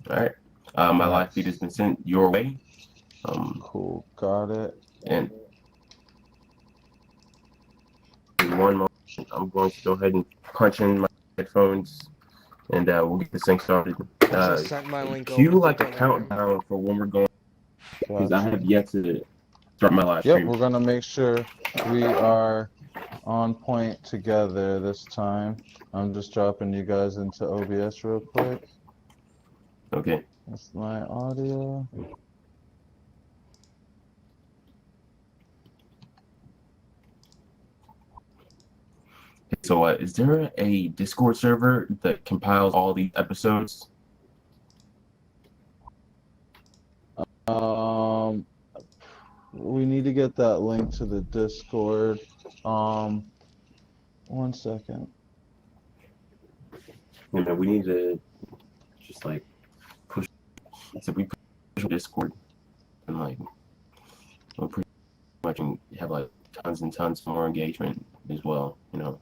All right. My live feed has been sent your way. Cool. Got it. And in one moment, I'm going to go ahead and punch in my headphones, and we'll get this thing started. I just sent my link over Cue to like a Telegram. countdown for when we're going, because I Gotcha. have yet to start my live Yep, stream. we're gonna make sure we are on point together this time. I'm just dropping you guys into OBS real quick. Okay. That's my audio. So, is there a Discord server that compiles all these episodes? We need to get that link to the Discord. 1 second. You know, we need to just like push. So we push Discord, and like we'll pretty much have like tons and tons more engagement as well. You know.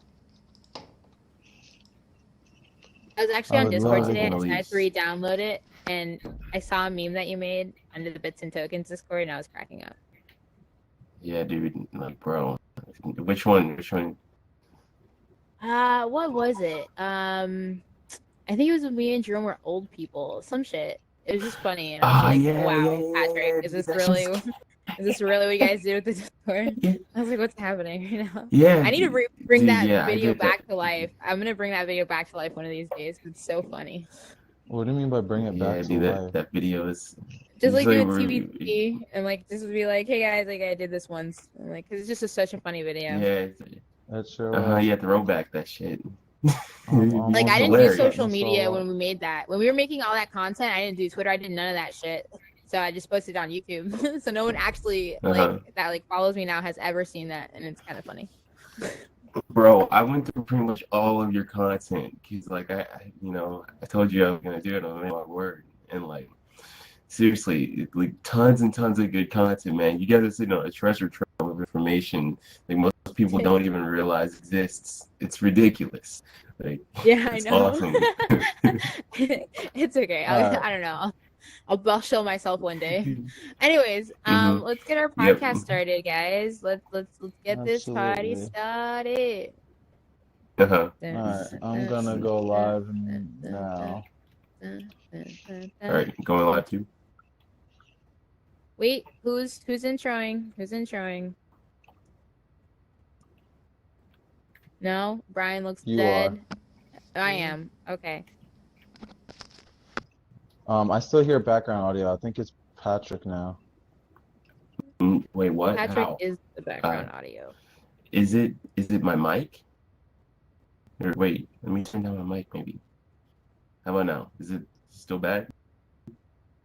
I was actually I on would Discord love today. I to- decided to re-download it, and I saw a meme that you made under the Bits and Tokens Discord, and I was cracking up. Yeah, dude. Like, bro, which one? Which one? What was it? I think it was when me and Jerome were old people. Some shit. It was just funny, and I was like, yeah, "Wow, yeah, Patrick, is this that's really? just- Is this really what you guys do with the Discord?" Yeah. I was like, "What's happening?" You know? Yeah. I need to bring dude, that yeah, I video did back that. to life. I'm gonna bring that video back to life one of these days. It's so funny. What do you mean by bring it Yeah, back to dude, life? that video is Just like like doing we're- TBT and like just be like, "Hey guys, like I did this once," and, like 'cause it's just such a funny video. Yeah. That sure was. You have to roll back that shit. Like I didn't do Hilarious. social media when we made that. When we were making all that content, I didn't do Twitter. I did none of that shit. So I just posted it on YouTube. So no one actually that follows me now has ever seen that, and it's kind of funny. Bro, I went through pretty much all of your content because, like, I told you I was gonna do it on my word, and like, seriously, like, tons and tons of good content, man. You guys are sitting on a treasure trove of information like most people don't even realize exists. It's ridiculous. Like, yeah, it's I know. awesome. It's okay. I don't know. I'll show myself one day. Anyways, Mhm. let's get our Yep. podcast started, guys. Let's get this party Absolutely. started. Alright, I'm gonna go live now. All right, going live too. Wait, who's introing? Who's introing? No, Brian looks You dead. I am. Okay. I still hear background audio. I think it's Patrick now. Wait, what? Patrick How? is the background audio. Is it my mic? Or wait, let me turn down my mic maybe. How about now? Is it still bad?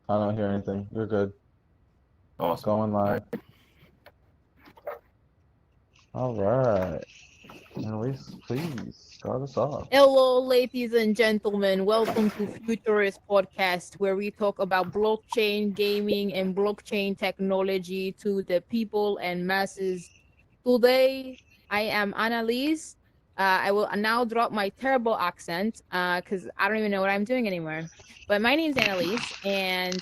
I don't hear anything. You're good. Awesome. Going live. All right. Annalise, please start us off. Hello, ladies and gentlemen. Welcome to Futurist Podcast, where we talk about blockchain gaming and blockchain technology to the people and masses. Today, I am Annalise. I will now drop my terrible accent because I don't even know what I'm doing anymore. But my name's Annalise, and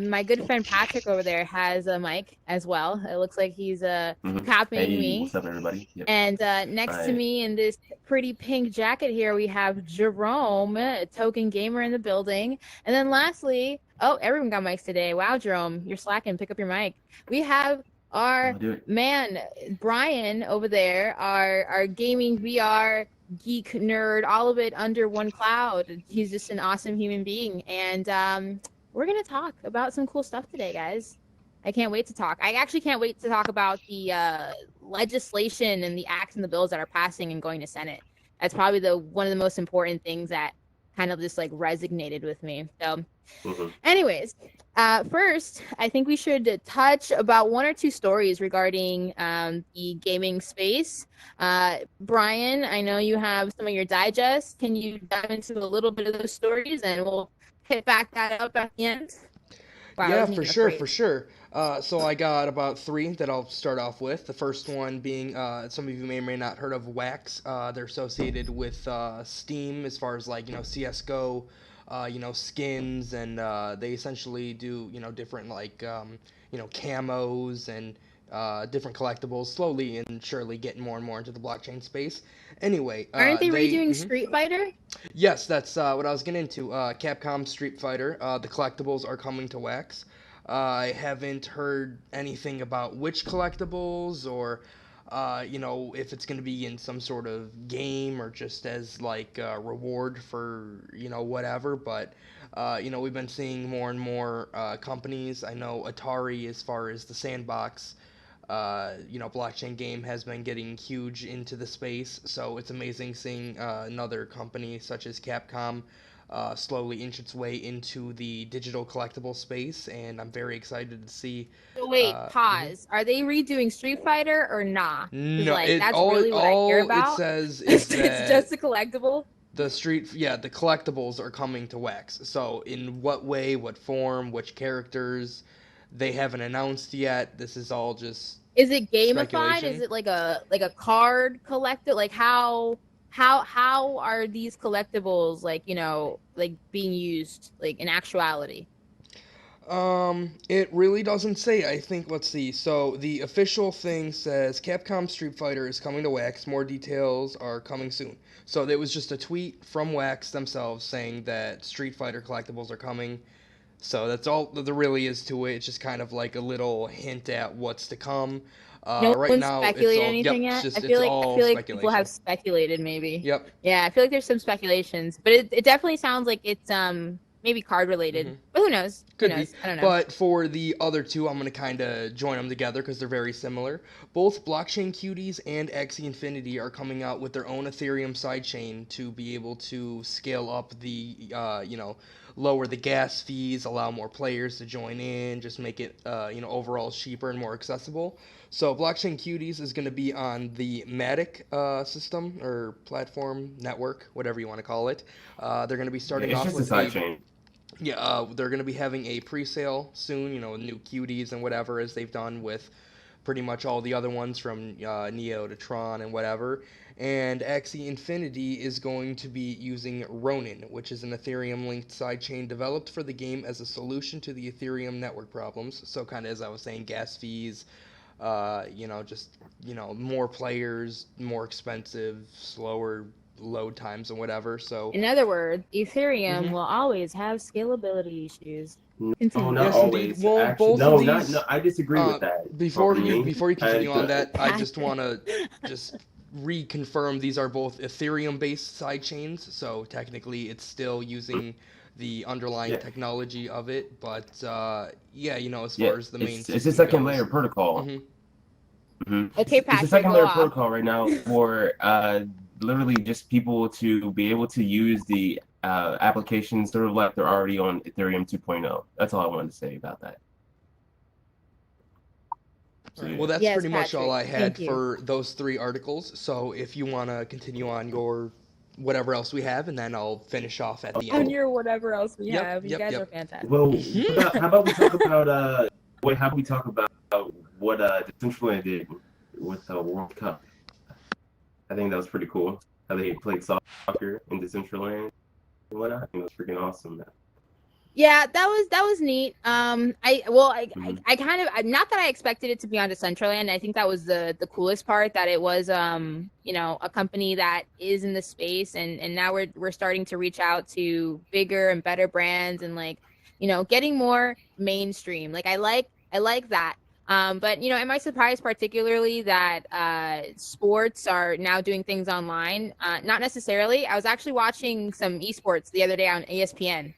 my good friend Patrick over there has a mic as well. It looks like he's copying me. What's up, everybody? Yep. And next to me in this pretty pink jacket here, we have Jerome, a token gamer in the building. And then lastly, oh, everyone got mics today. Wow, Jerome, you're slacking. Pick up your mic. We have our man, Brian, over there, our gaming VR geek nerd, all of it under one cloud. He's just an awesome human being. And we're going to talk about some cool stuff today, guys. I can't wait to talk. I actually can't wait to talk about the legislation and the acts and the bills that are passing and going to Senate. That's probably one of the most important things that kind of just like resonated with me. So anyways, first, I think we should touch about one or two stories regarding the gaming space. Brian, I know you have some of your digests. Can you dive into a little bit of those stories and we'll hit back that up at the end? Wow, yeah, for sure. So I got about 3 that I'll start off with. The first one being, some of you may or may not heard of Wax. They're associated with Steam as far as like, CSGO, skins, and they essentially do, different like, camos and different collectibles, slowly and surely getting more and more into the blockchain space. Anyway, Aren't they they redoing mhm. Street Fighter? Yes, that's what I was getting into. Capcom Street Fighter. The collectibles are coming to Wax. I haven't heard anything about which collectibles, or if it's going to be in some sort of game or just as like a reward for whatever. But we've been seeing more and more companies. I know Atari, as far as the sandbox blockchain game, has been getting huge into the space. So it's amazing seeing another company such as Capcom slowly inch its way into the digital collectible space, and I'm very excited to see. So wait, Mhm. pause. Are they redoing Street Fighter or nah? Because No, like it that's all really what I hear all it about. says is It's that just a collectible. the collectibles are coming to Wax. So in what way, what form, which characters, they haven't announced yet. This is all just Is it gamified? Is speculation. it like a card collector? Like how are these collectibles like like being used like in actuality? It really doesn't say. I think, let's see. So the official thing says Capcom Street Fighter is coming to Wax. More details are coming soon. So there was just a tweet from Wax themselves saying that Street Fighter collectibles are coming. So that's all there really is to it. It's just kind of like a little hint at what's to come. No Right one's now, it's speculated all, anything yep. yet. It's I all feel like people have speculation. speculated maybe. Yep. Yeah, I feel like there's some speculations, but it definitely sounds like it's maybe card related. Hmm. But who knows? Who Could be. knows? I don't know. But for the other two, I'm going to kind of join them together because they're very similar. Both Blockchain Cuties and Axie Infinity are coming out with their own Ethereum sidechain to be able to scale up the, lower the gas fees, allow more players to join in, just make it, overall cheaper and more accessible. So Blockchain Cuties is going to be on the Matic system or platform, network, whatever you want to call it. They're going to be Yeah, starting it's off just a with side a chain. yeah, they're going to be having a pre-sale soon, new cuties and whatever, as they've done with pretty much all the other ones from Neo to Tron and whatever. And Axie Infinity is going to be using Ronin, which is an Ethereum-linked sidechain developed for the game as a solution to the Ethereum network problems. So kind of as I was saying, gas fees, just, more players, more expensive, slower load times and whatever. So, In other words, Ethereum mhm. will always have scalability issues. No, Continue. not Yes, indeed. always. Well, Actually, both of no, not no. these. I disagree with that. Before For you me, before you I continue on the, that, I just want to just reconfirm these are both Ethereum-based side chains. So technically, it's still using the underlying yeah, technology of it. But yeah, as yeah. far as the main It's a system second layer goes. protocol. Hmm. Okay, It's a Patrick, second go layer off. protocol right now for literally just people to be able to use the applications sort of like they're already on Ethereum 2.0. That's all I wanted to say about that. All So right. yeah. Well, that's Yes, pretty much all Patrick. I had Thank you. for those three articles. So if you want to continue on your whatever else we have, and then I'll finish off at the On end. Oh, your whatever else we Yep. have, you Yep. guys are Yep. fantastic. well, how about we talk about how about we talk about what Decentraland did with the World Cup? I think that was pretty cool. How they played soccer in Decentraland and whatnot. I think it was freaking awesome. Yeah, that was neat. Mhm. I kind of not that I expected it to be on Decentraland. I think that was the coolest part, that it was a company that is in the space, and now we're starting to reach out to bigger and better brands, and like getting more mainstream. Like I like that. But am I surprised particularly that sports are now doing things online? Not necessarily. I was actually watching some esports the other day on ESPN,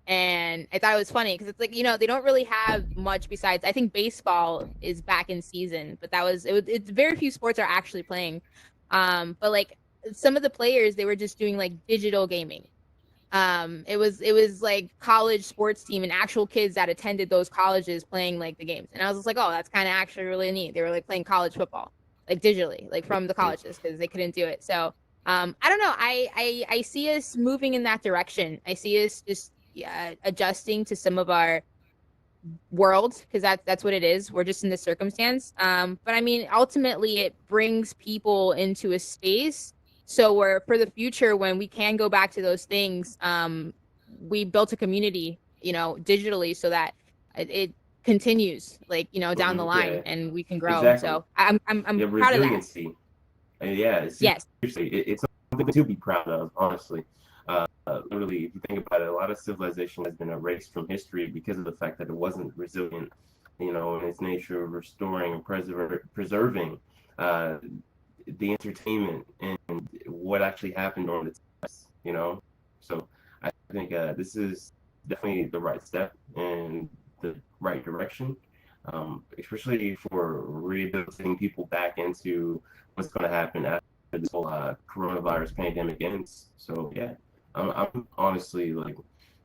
and I thought it was funny because it's like they don't really have much besides, I think baseball is back in season, but it's very few sports are actually playing. But like some of the players, they were just doing like digital gaming. It was like college sports team and actual kids that attended those colleges playing like the games, and I was just like, oh, that's kind of actually really neat. They were like playing college football like digitally, like from the colleges, because they couldn't do it. So I don't know. I see us moving in that direction. I see us just adjusting to some of our world, because that's what it is. We're just in this circumstance. But I mean, ultimately, it brings people into a space. So we're for the future, when we can go back to those things, we built a community, digitally so that it continues, like, down the line Yeah, and we can grow. exactly. So I'm Yeah, proud of that. resiliency. And yeah, Yes. seriously, it's something to be proud of, honestly. Literally, if you think about it, a lot of civilization has been erased from history because of the fact that it wasn't resilient, in its nature of restoring and preserving uh, the entertainment and what actually happened during the times. So I think this is definitely the right step in the right direction, especially for rehabilitating people back into what's going to happen after this whole coronavirus pandemic ends. So yeah, I'm honestly like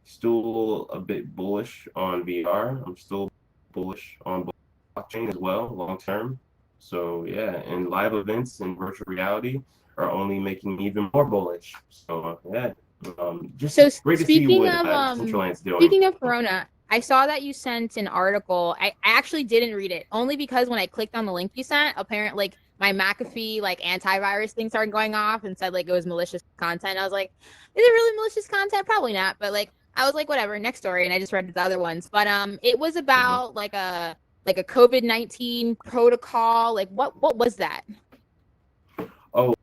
still a bit bullish on VR. I'm still bullish on blockchain as well, long term. So yeah, and live events and virtual reality are only making me even more bullish. So yeah, just So great to see what Decentraland's doing. speaking of Corona, I saw that you sent an article. I actually didn't read it only because when I clicked on the link you sent, apparently like my McAfee like antivirus thing started going off and said like it was malicious content. I was like, is it really malicious content? Probably not. But like I was like, whatever, next story, and I just read the other ones. But it was about like a COVID-19 protocol. Like what was that? Oh,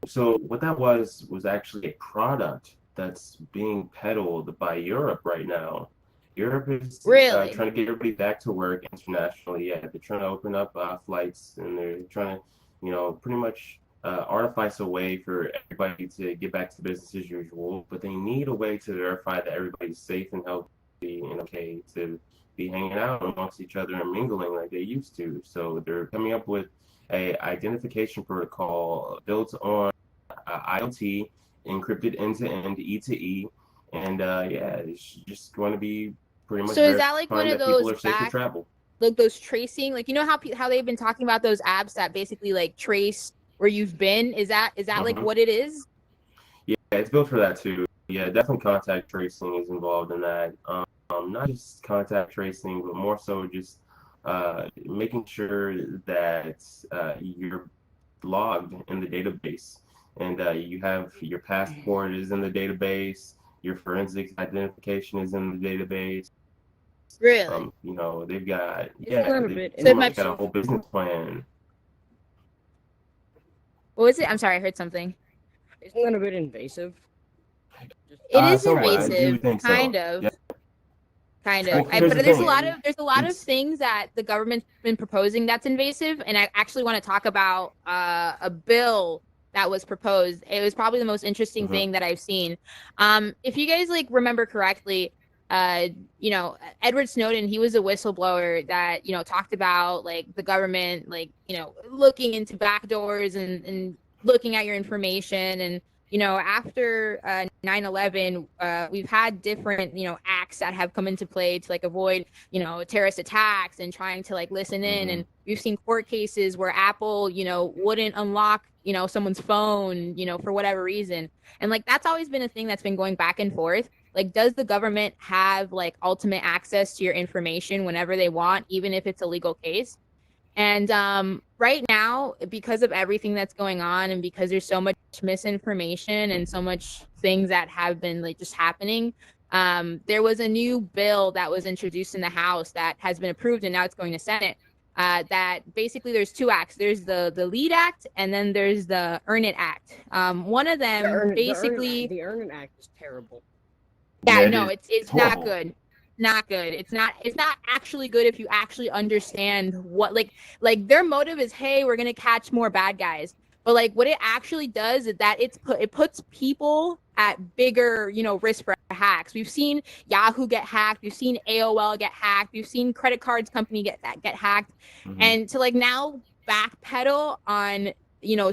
so what that was actually a product that's being peddled by Europe right now. Europe is Really? trying to get everybody back to work internationally. Yeah, they're trying to open up flights, and they're trying to, pretty much artifice a way for everybody to get back to business as usual. But they need a way to verify that everybody's safe and healthy and okay to be hanging out amongst each other and mingling like they used to. So they're coming up with a identification protocol built on IoT, encrypted end to end, E to E, and yeah, it's just going to be pretty much So is that like one verifying of that people those are safe to travel. like those tracing, like how they've been talking about those apps that basically like trace where you've been? Is that like what it is? Yeah, it's built for that too. Yeah, definitely contact tracing is involved in that. Not just contact tracing, but more so just making sure that you're logged in the database and you have your passport is in the database, your forensic identification is in the database. Really? They've got So pretty much got a whole business plan. What was it? I'm sorry, I heard something. Isn't that a bit invasive? It is somewhat, I do invasive, think so. kind of. Yeah. Kind Well, of. here's But the there's a thing. lot of It's- things that the government's been proposing that's invasive, and I actually want to talk about a bill that was proposed. It was probably the most interesting thing that I've seen. If you guys like remember correctly, Edward Snowden, he was a whistleblower that, talked about like the government, like, looking into backdoors and looking at your information. And, after 9/11, we've had different, acts that have come into play to like avoid, terrorist attacks and trying to like listen in. And we've seen court cases where Apple, wouldn't unlock, someone's phone, for whatever reason. And like that's always been a thing that's been going back and forth. Like, does the government have like ultimate access to your information whenever they want, even if it's a legal case? And right now, because of everything that's going on and because there's so much misinformation and so much things that have been like just happening, there was a new bill that was introduced in the House that has been approved and now it's going to Senate. That basically there's two acts. There's the LEAD Act and then there's the Earn It Act. One of them basically the Earn It Act is terrible. Yeah, no, it's not horrible. good. Not good. It's not actually good if you actually understand what like their motive is, hey, we're gonna catch more bad guys. But like what it actually does is that it puts people at bigger, risk for hacks. We've seen Yahoo get hacked, we've seen AOL get hacked, we've seen credit cards company get hacked. And to like now backpedal on,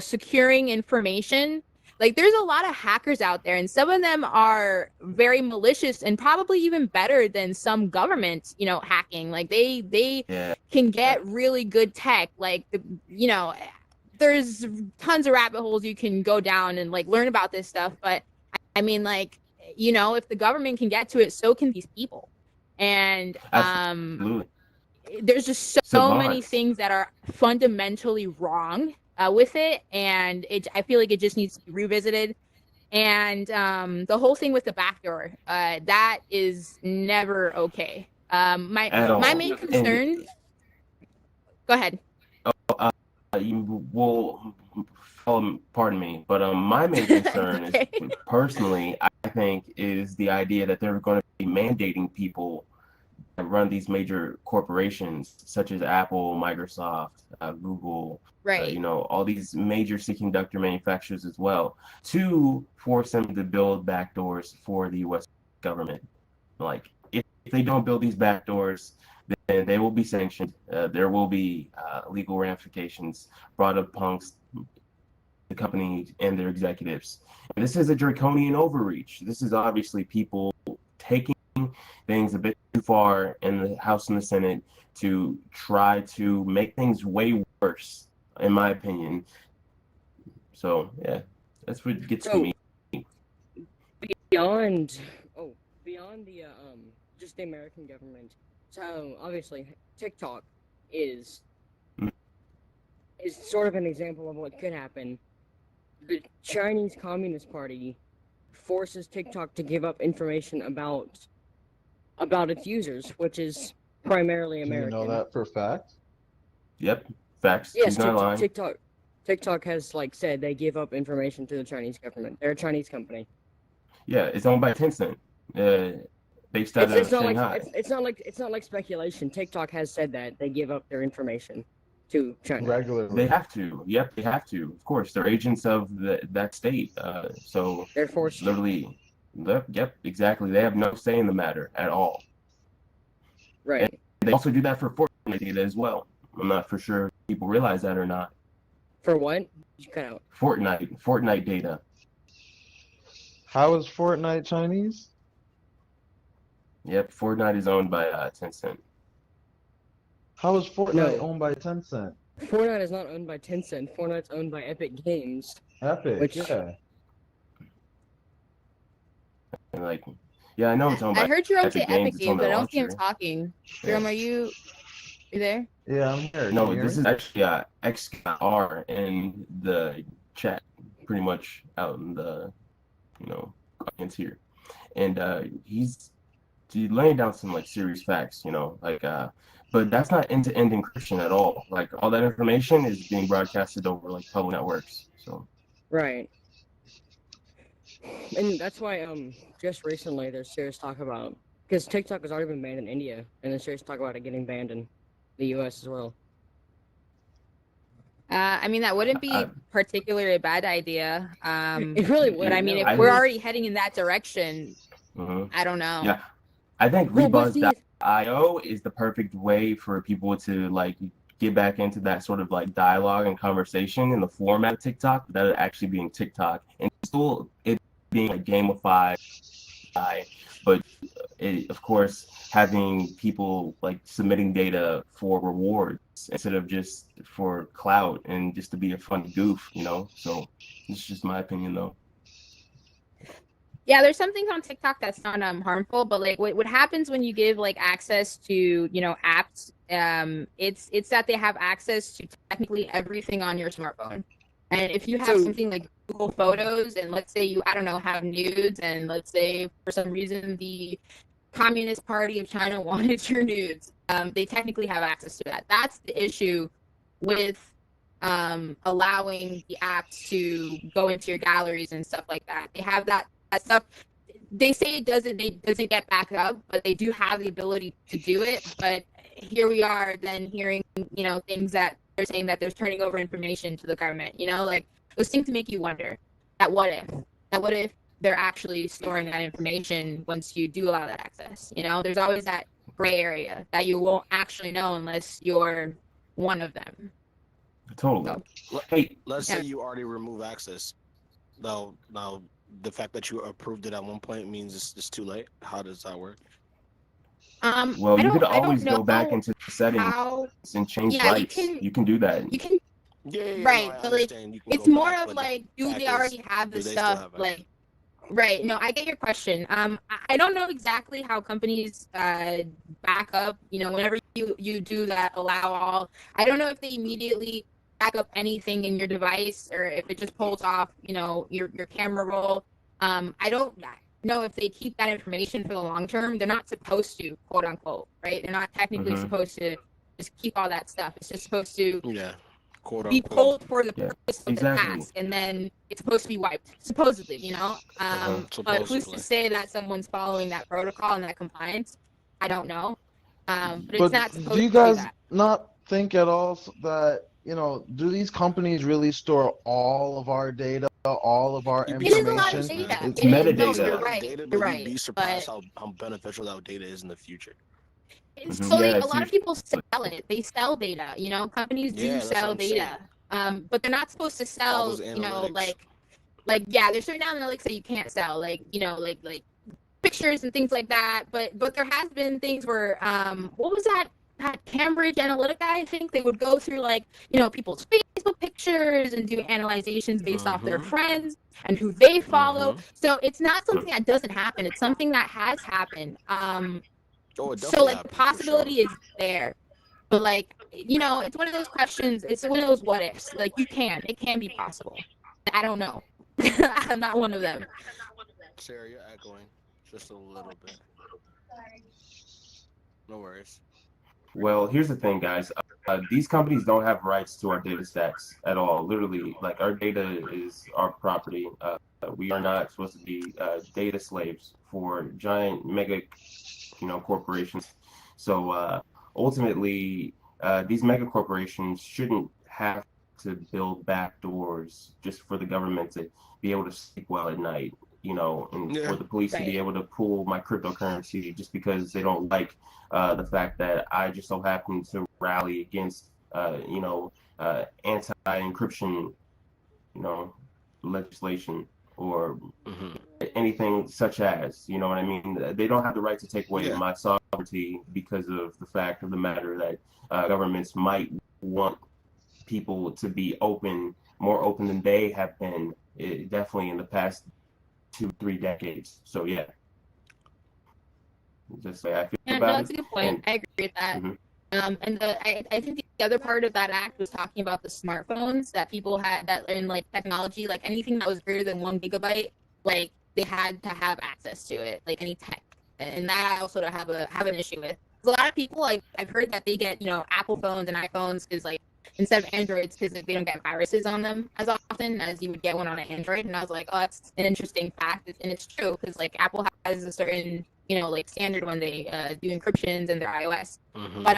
securing information. Like there's a lot of hackers out there and some of them are very malicious and probably even better than some government, hacking. Like they can get really good tech. Like, there's tons of rabbit holes you can go down and like learn about this stuff. But I mean, like, if the government can get to it, so can these people. And Absolutely. there's just so many things that are fundamentally wrong with it, and I feel like it just needs to be revisited. And the whole thing with the backdoor, that is never okay. My at all. main And concern. Go ahead. you will pardon me, but my main concern is Okay. personally, I think, is the idea that they're going to be mandating people that run these major corporations such as Apple, Microsoft, Google, Right. all these major semiconductor manufacturers as well, to force them to build backdoors for the U.S. government. Like, if they don't build these backdoors, then they will be sanctioned. There will be legal ramifications brought upon the company and their executives. And this is a draconian overreach. This is obviously people taking things a bit too far in the House and the Senate to try to make things way worse, in my opinion. So yeah, that's what gets So me. beyond, beyond the just the American government. So obviously, TikTok is is sort of an example of what could happen. The Chinese Communist Party forces TikTok to give up information about its users, which is primarily Do you American. know that for a fact? Yep, facts. Yes, He's not lying. TikTok has said they give up information to the Chinese government. They're a Chinese company. Yeah, it's owned by Tencent. Based out It's of not Shanghai. like it's not like speculation. TikTok has said that they give up their information to China. Regularly. They have to. Yep, they have to. Of course, they're agents of that state. So They're forced. literally, yep, exactly. They have no say in the matter at all. Right. And they also do that for Fortnite data as well. I'm not for sure if people realize that or not. For what? You cut out. Fortnite data. How is Fortnite Chinese? Yep, Fortnite is owned by Tencent. How is Fortnite No. owned by Tencent? Fortnite is not owned by Tencent. Fortnite's owned by Epic Games. Epic, Which- yeah. And like, yeah, I know it's owned by I heard Jerome Epic say Epic Games, it's Games, on but I their don't see him launcher. talking. Jerome, are you there? Yeah, I'm here. Can No, you hear this me? is actually XR in the chat, pretty much out in the, audience here. And he's laying down some like serious facts, but that's not end-to-end encryption at all. Like all that information is being broadcasted over like public networks. So Right. And that's why just recently there's serious talk about, because TikTok has already been banned in India, and there's serious talk about it getting banned in the US as well. I mean, that wouldn't be particularly a bad idea. It really would. But I mean, if I we're think- already heading in that direction, mhm. I don't know. Yeah, I think Well, but the- Rebuzz.io is the perfect way for people to like get back into that sort of like dialogue and conversation in the format of TikTok without it actually being TikTok and still it being like gamified, but it, of course, having people like submitting data for rewards instead of just for clout and just to be a fun goof, So it's just my opinion, though. Yeah, there's some things on TikTok that's not harmful, but like what happens when you give like access to apps, it's that they have access to technically everything on your smartphone. And if you have So- something like Google Photos, and let's say you, I don't know, have nudes, and let's say for some reason the Communist Party of China wanted your nudes, they technically have access to that. That's the issue with allowing the apps to go into your galleries and stuff like that. They have that stuff. They say it doesn't get back up, but they do have the ability to do it. But here we are then hearing things that they're saying that they're turning over information to the government. Like those things make you wonder that what if they're actually storing that information once you do allow that access. There's always that gray area that you won't actually know unless you're one of them. Totally. So, Hey, Let's Yeah. say you already remove access. Now, the fact that you approved it at one point means it's too late. How does that work? well, I you could don't always go back know into the settings how and change Yeah, you rights. can- You can do that. you can. Yeah, Right, no, I but, like, understand. You can It's go more back, of but like, do fact they is, already have the do they still stuff? have Like, right? No, I get your question. I don't know exactly how companies back up. Whenever you do that, allow all. I don't know if they immediately back up anything in your device or if it just pulls off, your camera roll. I don't know if they keep that information for the long term. They're not supposed to, quote unquote, right? They're not technically supposed to just keep all that stuff. It's just supposed to quote be unquote. pulled for the Yeah, purpose of the exactly. past, and then it's supposed to be wiped, supposedly, you know. But who's to say that someone's following that protocol and that compliance? I don't know. But it's But not supposed do you to do guys that. not think at all that, do these companies really store all of our data, all of our You'd be It is a lot of surprised, information? man. data. It's It is, no, It's a metadata. you're lot of right. data, You're but you'd right. be But surprised how beneficial that data is in the future. so Yeah, a lot of people sell it. They sell data. You know, companies do Yeah, that's what sell I'm data. saying. But they're not supposed to All sell. those You know, analytics. like yeah, there's certain analytics that you can't sell. Like like pictures and things like that. But there has been things where what was that? That Cambridge Analytica, I think they would go through like people's Facebook pictures and do analyzations based off their friends and who they follow. So it's not something that doesn't happen. It's something that has happened. Oh, it So definitely like the happened for sure. possibility is there, but like it's one of those questions. It's one of those what ifs. Like it can be possible. I don't know. I'm not one of them. Sarah, you're echoing just a little bit. No worries. Well, here's the thing, guys. These companies don't have rights to our data stacks at all. Literally, like our data is our property. We are not supposed to be data slaves for giant mega, corporations. So ultimately, these mega corporations shouldn't have to build back doors just for the government to be able to sleep well at night. And for the police to be able to pull my cryptocurrency just because they don't like the fact that I just so happen to rally against, anti-encryption, legislation or anything such as, you know what I mean? They don't have the right to take away my sovereignty because of the fact of the matter that governments might want people to be more open than they have been, definitely in the past 2-3 decades. So yeah, just say I feel Yeah, no, about that's it. a good point. And I agree with that. And I think the other part of that act was talking about the smartphones that people had that in like technology, like anything that was greater than 1 gigabyte, like they had to have access to it, like any tech. And that I also have an issue with. A lot of people, like I've heard that they get Apple phones and iPhones because like instead of Androids because they don't get viruses on them as often as you would get one on an Android. And I was like, oh, that's an interesting fact, and it's true because like Apple has a certain like standard when they do encryptions in their iOS. But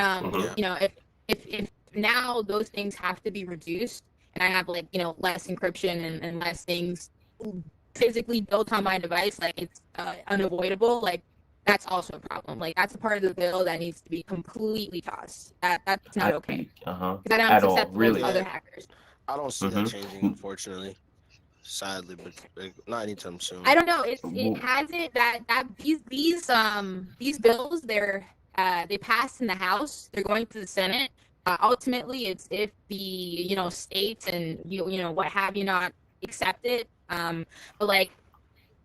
if now those things have to be reduced, and I have like less encryption and less things physically built on my device, like it's unavoidable. Like that's also a problem. Like that's a part of the bill that needs to be completely tossed. That's not okay. Because I know it's at all, acceptable really. to other hackers. I don't see that changing, unfortunately. Sadly, but like, not anytime soon. I don't know. It hasn't that these bills they passed in the House. They're going to the Senate. Ultimately, it's if the states and what have you not accept it. But like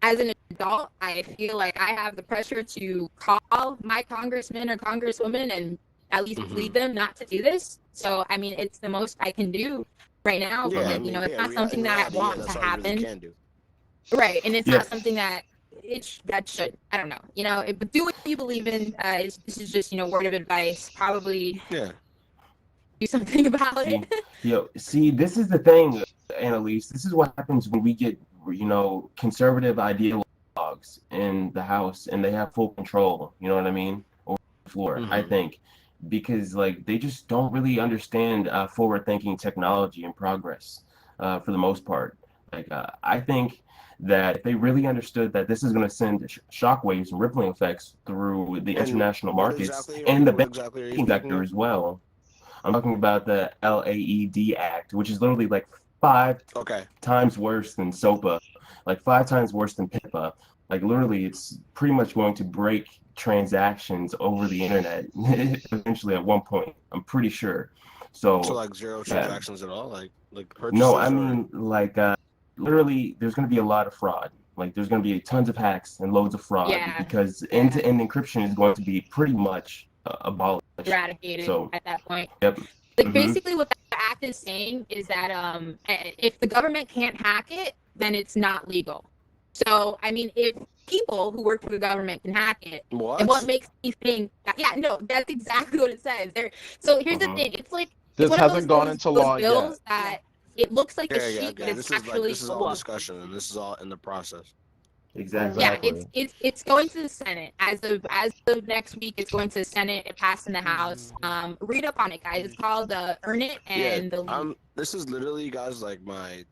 as an adult, I feel like I have the pressure to call my congressman or congresswoman and at least plead them not to do this. So I mean, it's the most I can do right now. But like it's not something that I want to happen. Really right, and it's not something that that should. I don't know. But do what you believe in. This is just word of advice. Probably do something about it. See, this is the thing, Annalise. This is what happens when we get conservative ideologues in the House and they have full control. You know what I mean? Over the floor, I think. Because like they just don't really understand forward-thinking technology and progress for the most part. Like I think that if they really understood that this is going to send shockwaves and rippling effects through the international markets and the banking sector as well. I'm talking about the LAED Act, which is literally like 5 times worse than SOPA, like 5 times worse than PIPA. Like literally, it's pretty much going to break transactions over the internet eventually at one point. I'm pretty sure. So like zero transactions at all, like purchases. No, I mean like literally, there's going to be a lot of fraud. Like there's going to be tons of hacks and loads of fraud because end-to-end encryption is going to be pretty much abolished, eradicated at that point. Yep. Like basically, what the act is saying is that if the government can't hack it, then it's not legal. So, I mean, if people who work for the government can hack it, and what What? makes me think that, yeah, no, that's exactly what it says. There. So here's the Mm-hmm. thing. It's This one of hasn't gone into those law yet. bills that it looks like a Yeah, yeah, sheet, but okay. it's This is like actually this is a all book. discussion, and this is all in the process. Exactly. Yeah, Exactly. it's going to the Senate as of next week. It's going to the Senate. It passed in the House. Read up on it, guys. It's called Earn It Yeah, and the Lead. This is literally, guys, like my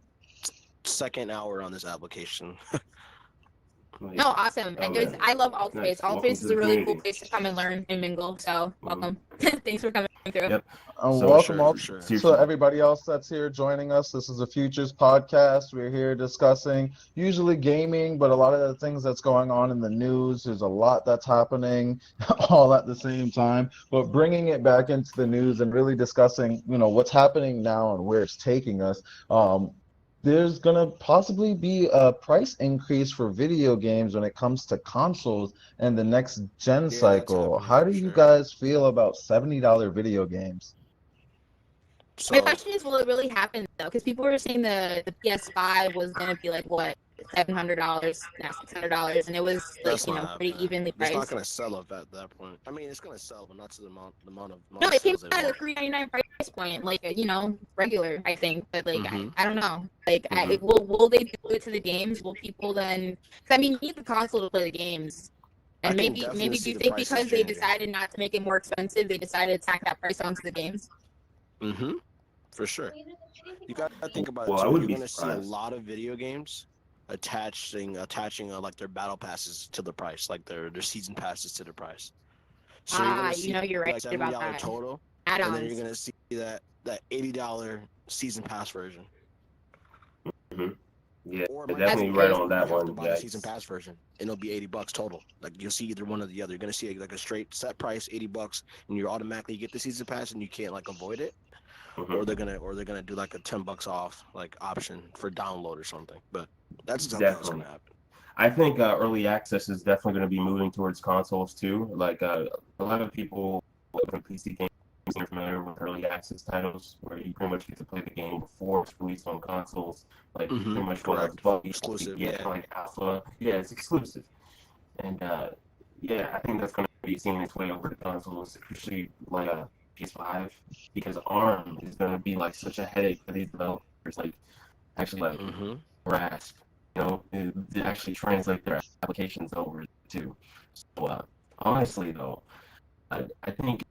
second hour on this application. Like, No, awesome. oh And man, I love Altspace. nice. Welcome Altspace to is the a really cool community. place to come and learn and mingle. So Mm-hmm. welcome. Thanks for coming through. Yep. And So For welcome sure, all for sure. to seriously, everybody else that's here joining us. This is the Futures Podcast. We're here discussing usually gaming, but a lot of the things that's going on in the news. There's a lot that's happening all at the same time. But bringing it back into the news and really discussing, what's happening now and where it's taking us. There's gonna possibly be a price increase for video games when it comes to consoles and the next gen Yeah, that's cycle. happening How for do you sure. guys feel about $70 video games? My So question is, will it really happen though? Because people were saying the PS5 was gonna be like what $700, now $600, and it was like that's not pretty happening. evenly It's not priced. gonna sell up at that point. I mean, it's gonna sell, but not to the amount No, of it came sales they out at a want. $399 price point, like regular, I think. But like Mm-hmm. I don't know. Like mm-hmm. will they do it to the games? Will people then? Cause I mean, you need the console to play the games. I And can definitely maybe do see you the think prices because they changing. decided not to make it more expensive, they decided to tack that price onto the games? Mm-hmm. For sure. You gotta think about it Well, I too. wouldn't You're be gonna see a surprised. lot of video games attaching like their battle passes to the price, like their season passes to the price. So you're Ah, gonna see you're right like about $70 that. total, and then you're Add-ons. gonna see that $80 season pass version. Mm-hmm. Yeah, Or it might That's definitely be right great. on you that have to one. buy the season Yikes. pass version, and it'll be $80 total. Like you'll see either one or the other. You're gonna see like a straight set price, $80, and you automatically get the season pass, and you can't like avoid it. Mm-hmm. Or they're gonna do like a $10 off like option for download or something. But that's something that's Definitely. gonna happen. I think early access is definitely going to be moving towards consoles too. Like a lot of people in PC games are familiar with early access titles where you pretty much get to play the game before it's released on consoles. Like Mm-hmm. pretty much what Correct. Buggy you Exclusive. get Yeah. like alpha. Yeah, it's exclusive. And yeah, I think that's going to be seeing its way over to consoles, especially like PS5, because ARM is going to be like such a headache for these developers. Like actually like Mm-hmm. grasp, to actually translate their applications over to. So honestly though, I think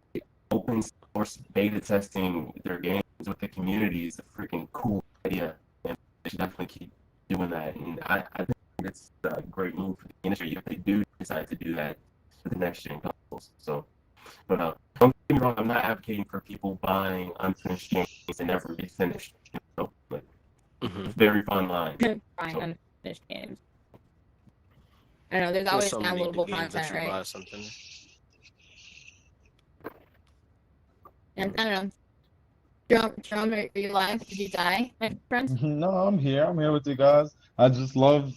open source beta testing their games with the community is a freaking cool idea, and they should definitely keep doing that. And I think it's a great move for the industry if they do decide to do that for the next gen consoles. So, but don't get me wrong, I'm not advocating for people buying unfinished games that never get finished. Like Mm-hmm. very fine line. Buying So, unfinished games. I don't know. There's There's always so many downloadable games that content, you right? buy something. And I don't know. Jerome, are you alive? Did you die, my friend? No, I'm here. I'm here with you guys. I just love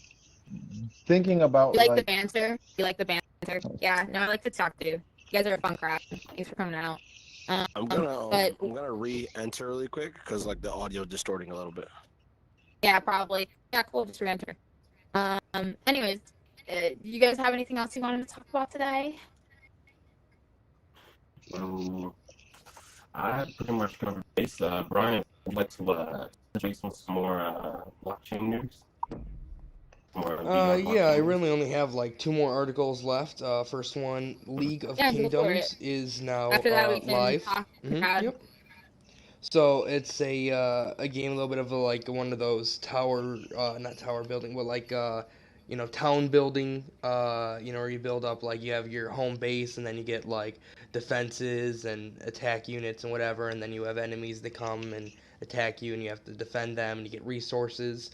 thinking about You like the like banter? You like the banter? Yeah. No, I like to talk to you. You guys are a fun crowd. Thanks for coming out. I'm gonna But re-enter really quick because like the audio distorting a little bit. yeah, probably. Yeah, cool. Just re-enter. Anyways, do you guys have anything else you wanted to talk about today? I pretty much covered base. Brian, would like to touch base on some more blockchain news? More VR Yeah, I blockchain news? really only have like two more articles left. First one, League of Yeah, go for it. Kingdoms is now After that, we can live. talk Hmm. about. Yep. So it's a game, a little bit of like one of those tower, not tower building, but like town building. Where you build up like you have your home base, and then you get like defenses and attack units and whatever, and then you have enemies that come and attack you, and you have to defend them, and you get resources.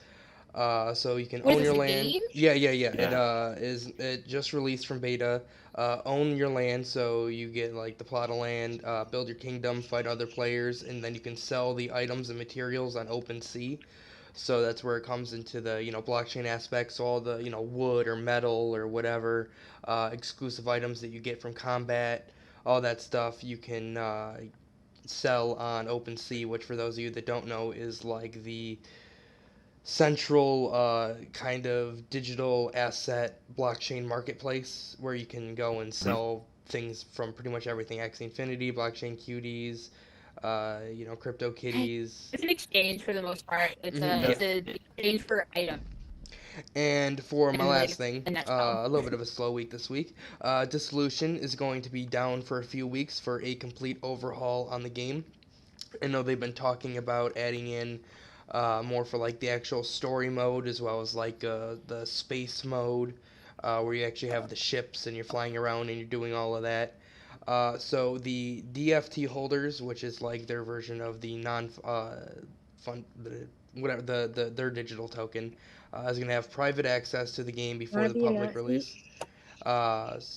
So you can What is own this, your a land. game? Yeah. Yeah. It just released from beta. Own your land, so you get like the plot of land, build your kingdom, fight other players, and then you can sell the items and materials on OpenSea. So that's where it comes into the blockchain aspects. So all the wood or metal or whatever exclusive items that you get from combat, all that stuff you can sell on OpenSea, which for those of you that don't know is like central kind of digital asset blockchain marketplace where you can go and sell things from pretty much everything: X Infinity, blockchain cuties, crypto kitties. It's an exchange for the most part. It's Mhm, a yeah. it's an exchange for items And for my in like last thing, a nutshell. a little bit of a slow week this week. Dissolution is going to be down for a few weeks for a complete overhaul on the game. I know they've been talking about adding in more for like the actual story mode, as well as like the space mode, where you actually have the ships and you're flying around and you're doing all of that. So the DFT holders, which is like their version of the non fun whatever their digital token, is going to have private access to the game before Or the do you public not see? release.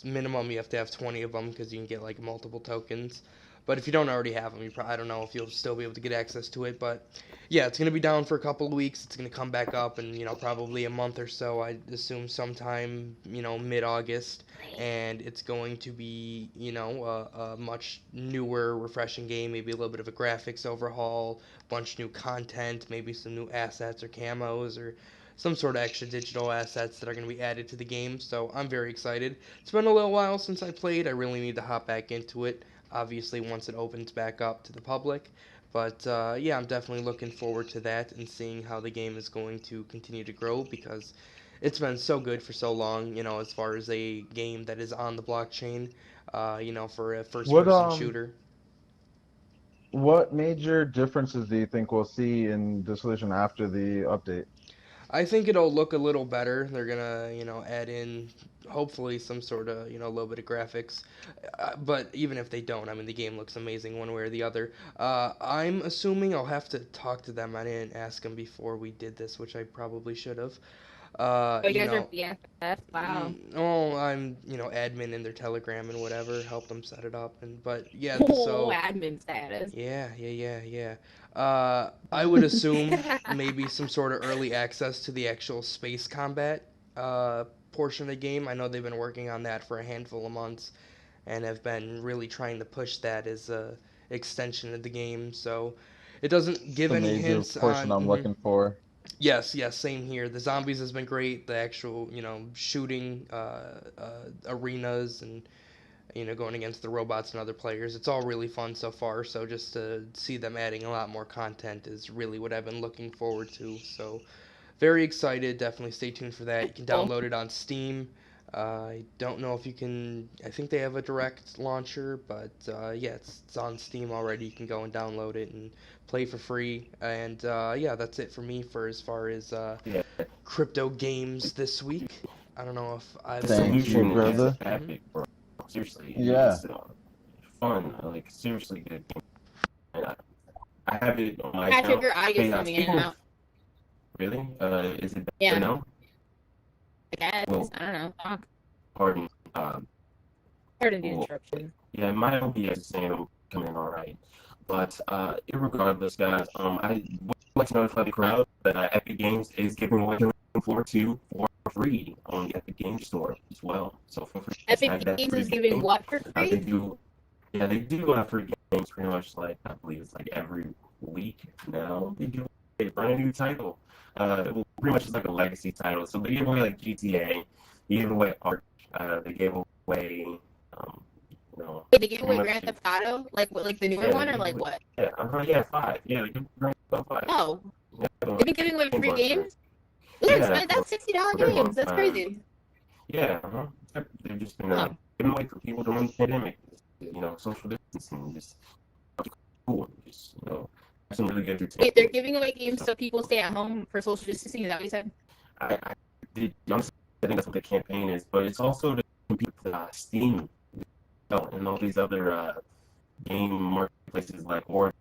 Minimum, you have to have 20 of them because you can get like multiple tokens. But if you don't already have them, I don't know if you'll still be able to get access to it. But yeah, it's gonna be down for a couple of weeks. It's gonna come back up in probably a month or so. I assume sometime mid-August, and it's going to be a much newer, refreshing game. Maybe a little bit of a graphics overhaul, bunch of new content, maybe some new assets or camos or some sort of extra digital assets that are going to be added to the game. So I'm very excited. It's been a little while since I played. I really need to hop back into it. Obviously, once it opens back up to the public. But yeah, I'm definitely looking forward to that and seeing how the game is going to continue to grow because it's been so good for so long. As far as a game that is on the blockchain. For a What first-person shooter. what major differences do you think we'll see in Dissolution after the update? I think it'll look a little better. They're gonna, add in hopefully some sort of, little bit of graphics. But even if they don't, I mean, the game looks amazing one way or the other. I'm assuming I'll have to talk to them. I didn't ask them before we did this, which I probably should have. Uh, Oh, you you guys are know, BFF? Wow. oh, I'm, admin in their Telegram and whatever, help them set it up. But yeah, Oh, so admin status. yeah. I would assume maybe some sort of early access to the actual space combat portion of the game. I know they've been working on that for a handful of months and have been really trying to push that as a extension of the game. So it doesn't It's give the any major hints portion on. I'm looking for. Yes, same here. The zombies has been great. The actual, shooting arenas and going against the robots and other players. It's all really fun so far. So just to see them adding a lot more content is really what I've been looking forward to. So very excited. Definitely stay tuned for that. You can Cool. download it on Steam. I don't know if you can. I think they have a direct launcher, but yeah, it's on Steam already. You can go and download it and play for free. And yeah, that's it for me for as far as Yeah, crypto games this week. I don't know if either of Thank you. you, Solution is brother. epic, bro. Seriously, Yeah. it's fun. Like seriously good game. And I have it on my Patrick, account. your audio's Hey, coming in speaking and of out. really, is it better Yeah, now? I guess. Well, I don't know. Talk. pardon. Pardon the Well, interruption. yeah, my OBS is saying I'm coming in all right. But irregardless, guys, I would like to notify the crowd that Epic Games is giving away Killing Floor 2 for free on the Epic Games Store as well. So feel free to Epic snag that Games free is giving game. what for They free? do, yeah, they do free games pretty much like I believe it's like every week now. They give away a brand new title. Well, pretty much it's like a legacy title. So they give away like GTA, they give away Arch, they gave away um, Wait, they gave pretty away much Grand Theft Auto? Like the newer yeah, they one or give like away what? yeah, 5. Yeah, they give away 5. Oh, Yeah, they've been giving away free bunch, games? Those are yeah, expensive. That's $60 for a long games. That's time. crazy. Yeah, they've just been Oh. giving away for people during the pandemic. Social distancing, just cool. Just have some really good Wait, they're entertainment. giving away games So so people stay at home for social distancing. Is that what you said? I did honestly, I think that's what the campaign is, but it's also to compete with Steam and all these other game marketplaces like Origins.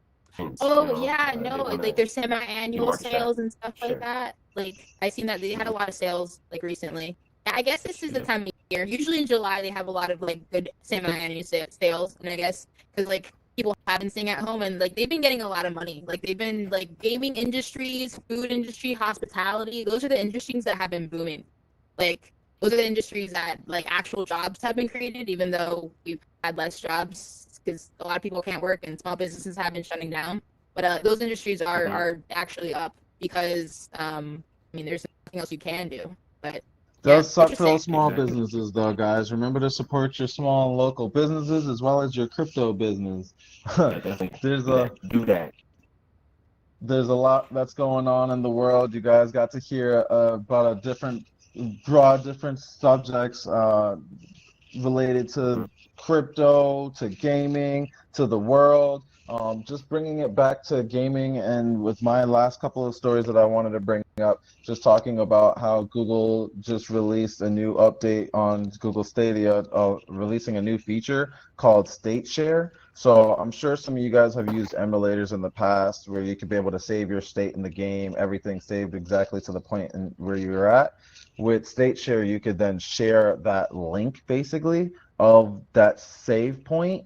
Oh yeah, they no, want like to their semi-annual market that. sales and stuff like Sure. that. Like I seen that they had a lot of sales like recently. I guess this is the Yeah. time of year. Usually in July they have a lot of like good semi-annual sales, and I guess because like people have been staying at home and like they've been getting a lot of money. Like they've been like gaming industries, food industry, hospitality. Those are the industries that have been booming. Like those are the industries that like actual jobs have been created, even though we've had less jobs because a lot of people can't work and small businesses have been shutting down. But those industries are actually up. because I mean, there's nothing else you can do. But yeah, Does suck for interesting. those small Exactly. businesses, though, guys. Remember to support your small and local businesses as well as your crypto business. Yeah, definitely There's do a that. Do that. there's a lot that's going on in the world. You guys got to hear about a different subjects related Mhm. to crypto, to gaming, to the world. Just bringing it back to gaming, and with my last couple of stories that I wanted to bring up, just talking about how Google just released a new update on Google Stadia, releasing a new feature called State Share. So I'm sure some of you guys have used emulators in the past where you could be able to save your state in the game, everything saved exactly to the point where you were at. With State Share, you could then share that link basically of that save point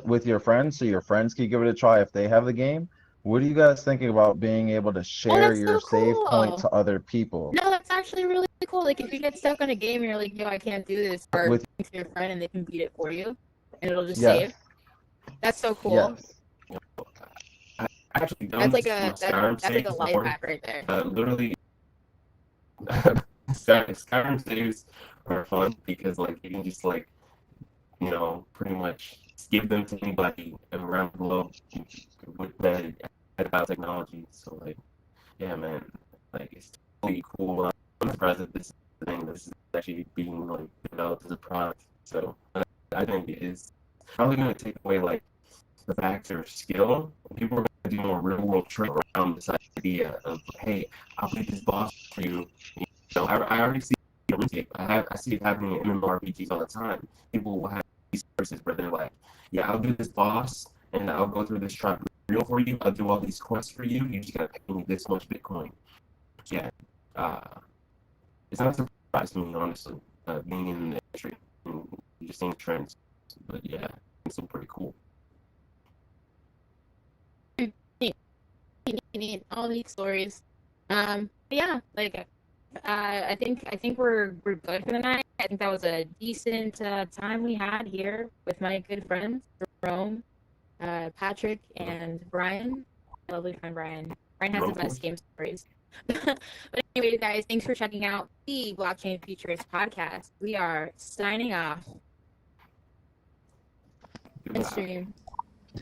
with your friends, so your friends can give it a try if they have the game. What are you guys thinking about being able to Oh, share that's your so save point cool. to other people No, that's actually really cool. Like if you get stuck on a game and you're like, yo, I can't do this, or with to your friend and they can beat it for you, and it'll just yes, save. That's so cool. yes. I actually done That's like this for my a Skyrim that's like a saves life before. hack right there. Literally, Skyrim saves are fun because like you can just like pretty much give them to anybody around the globe with that about technology. So like, yeah, man, like it's totally cool. I'm surprised that this thing this is actually being like developed as a product. So I think it is probably going to take away like the factor of skill. People are going to do more real world tricks around this idea of hey, I'll beat this boss for you. I already see it on RuneScape. I see it happening in MMORPGs all the time. People will have these services where they're like, yeah, I'll do this boss and I'll go through this trial for you. I'll do all these quests for you. You just gotta pay me this much Bitcoin. Yeah, uh, it's not a surprise to me, honestly, being in the industry and just seeing trends. But yeah, it's still pretty cool. Neat, all these stories. Yeah, like I think we're good for the night. I think that was a decent time we had here with my good friends Jerome, Patrick, and Brian. My lovely friend Brian. Brian has the Of best course. game stories. But anyway, guys, thanks for checking out the Blockchain Futurist podcast. We are signing off. Goodbye. Stream.